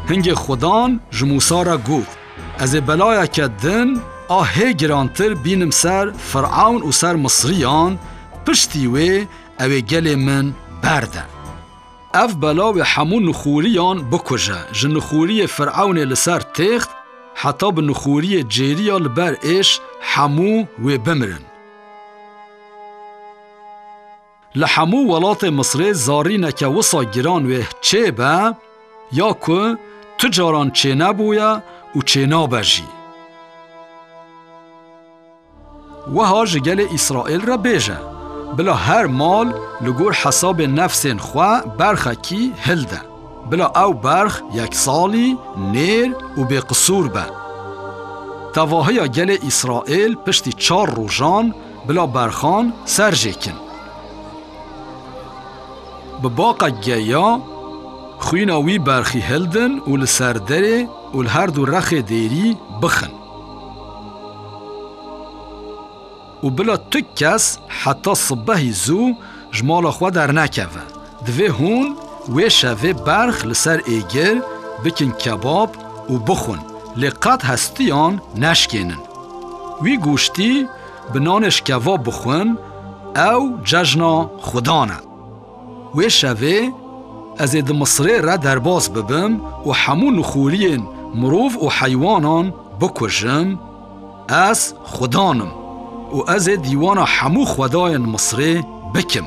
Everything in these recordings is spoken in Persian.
هنگ خودان جموسا را گود از بلایا که دن آهه گرانتر بینم سر فرعون و سر مصریان پشتی وی اوی گل من برده. اف بلاو همون نخوریان بکجه جنخوری فرعون لسر تخت حتی به نخوری جیریا لبر ایش همو و بمرن. لحمو ولات مصر زارینه که وصا گران و چه به یا که تجاران چه نبویا و چه نابجی. و ها جگل اسرائیل را بیجه بلا هر مال لگور حساب نفس خواه برخه کی هلده بلا او برخ یک سالی نیر و به قصور به. تواهی گل اسرائیل پشتی 4 روزان بلا برخان سرجه کن. به باقا گیا خویناوی برخی هلدن و لسردره و لهر دو رخ دیری بخن. و بلا تک کس حتی صبحی زو جمال خوا در نکوه. دوی هون و شوه برخ لسر ایگر بکن کباب و بخون لقد هستیان نشکنن. وی گوشتی بنانش کباب بخون او ججنا خدانه. و شوه از اید مصره را درباز ببم و همون نخورین مروف و حیوانان بکجم از خدانم و از دیوان همو خدای مصره بکم.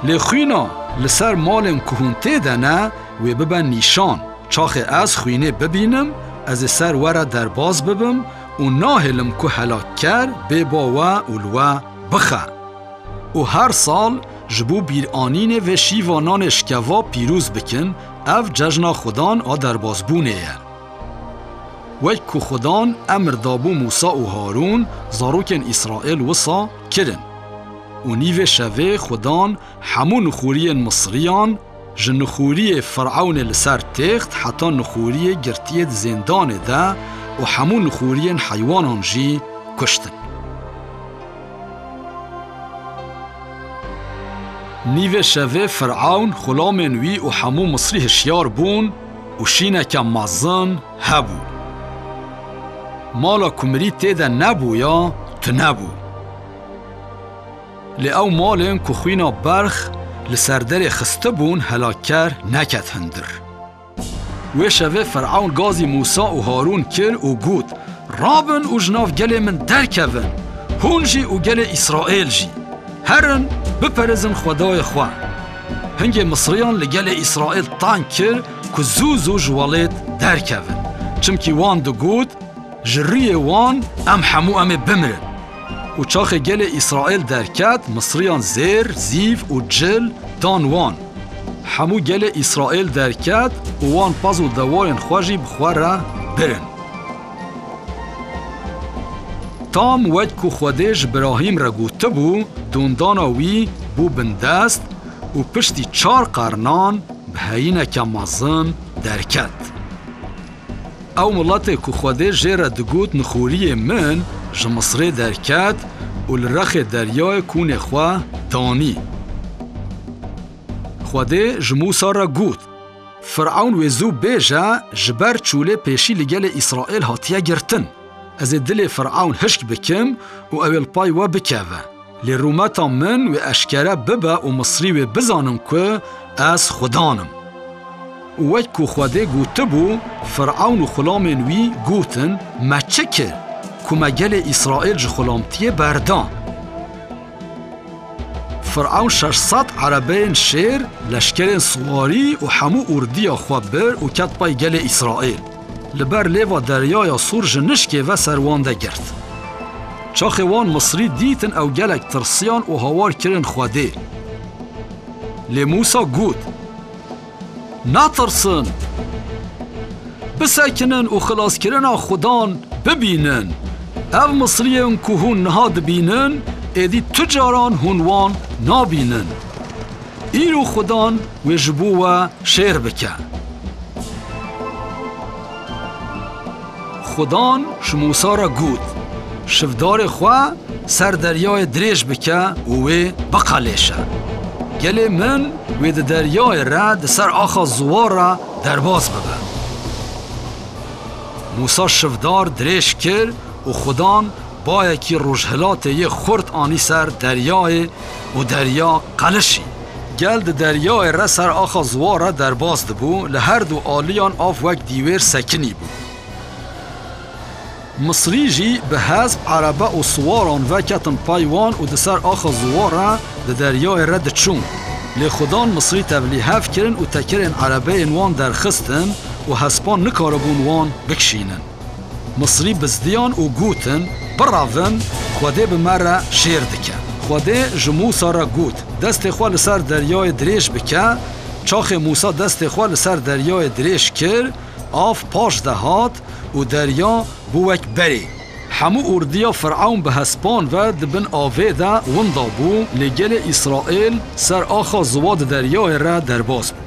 لخوینا لسر مالم کهونته دنه و ببن نیشان چاخ از خوینه ببینم از سر ورا درباز ببم و ناهلم که هلاک کر بباوه اولوه بخه. و هر سال جبو بیرانین و شیوانان اشکوا پیروز بکن اف ججنا خدان آ درباز بونه یه. وی که خدان امر دابو موسا و هارون زاروکن اسرائیل وصا کرن. و نیو شوه خدان همون نخوری مصریان جنخوری فرعون لسر تخت حتی نخوری گرتیت زندان ده و همون نخوری حیوانان جی کشتن. نیو شوه فرعون خلامن وی و همو مصری هشیار بون و شینه که مازن هبو. مالا کمری تیده نبو یا تنبو. لی او مالن که خوینا برخ لسردر خسته بون هلاکر نکت هندر. و شوه فرعون گازی موسا و هارون کر و گود رابن و جناف گل من درکون هون جی و گل اسرائیل جی هرن بپرزن خدای خواه. هنگ مصریان لگل اسرائیل تان کر که زو جوالت درکون چمکی وان دو گود جری وان ام همو ام بمرن. و چاخ گل اسرائیل درکت مصریان زیر، زیف و جل دان وان. همو گل اسرائیل درکت و وان پاز و دوارن خواجی بخواه را برن. تام وید که خودش براهیم را گوته بو دوندانا وی بو بندست و پشتی 4 قرنان به هینه که مازن درکت. او ملت که خودش جیره دگوت نخوری من جمصره درکت و لرخ دریای کون خواه دانی. خوده جموسا را گوت فرعون وزو بیجه جبر چوله پیشی لگل اسرائیل هاتیه گرتن. از دل فرعون هشک بکم و اول پای و بکوه لی رومتا من و اشکره ببه و مصری و بزانم که از خدانم. و وید که خوده گوته بو فرعون و خلامن وی گوتن ما چه که مگل اسرائیل جو خلامتیه بردان. فرعون 600 عربین شیر لشکرین سواری و همو اردیا خواه بر و کت پای گل اسرائیل لبر لیوا دریای سور جنشکه و سروانده گرد. چاخوان مصری دیتن او گلک ترسیان و هوار کرن خواده. لی موسا گود نترسن بسکنن و خلاص کرن خدان ببینن. او مصریان که هون نهاد بینن ایدی تجاران هونوان نابینن. ایرو خدان و جبو و شیر بکن. خدان شموسا را گود شفدار خواه سر دریای دریج بکن و بقالیشه. گل من و ده دریای رد سر آخا زوارا درباز ببه. موسا شفدار دریش کر و خدان با یکی روشهلات یه خورد آنی سر دریای و دریا قلشی. گل ده دریای رد سر آخا زوارا درباز دبو لهر دو آلیان آف وک دیویر سکنی بو. مصری جی به حزب عربه و سواران و کتن پایوان و دسر آخا زوارا ده دریای رد چون. لی خدان مصری تبلیحف کرن و تکرن عربه انوان درخستن و حسبان نکاربون وان بکشینن. مصری بزدیان و گوتن براون خوده به مره شیر دکن. خوده جموسا را گوت دست خواه لسر دریای دریش بکن. چاخ موسا دست خواه لسر دریای دریش کر آف پاش دهات و دریا بوک بری. همو اردیا فرعون به هسپان و دبن آوه ده وندا بو لگل اسرائیل سر آخا زواد دریای را درباز بو.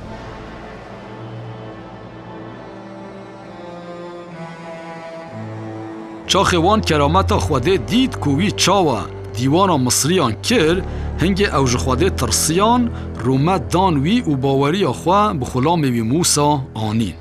چاخ وان کرامتا خوده دید کوی چاوا دیوانا مصریان کر هنگ اوج خوده ترسیان رومت دانوی و باوری خواه بخلام وی موسا آنین.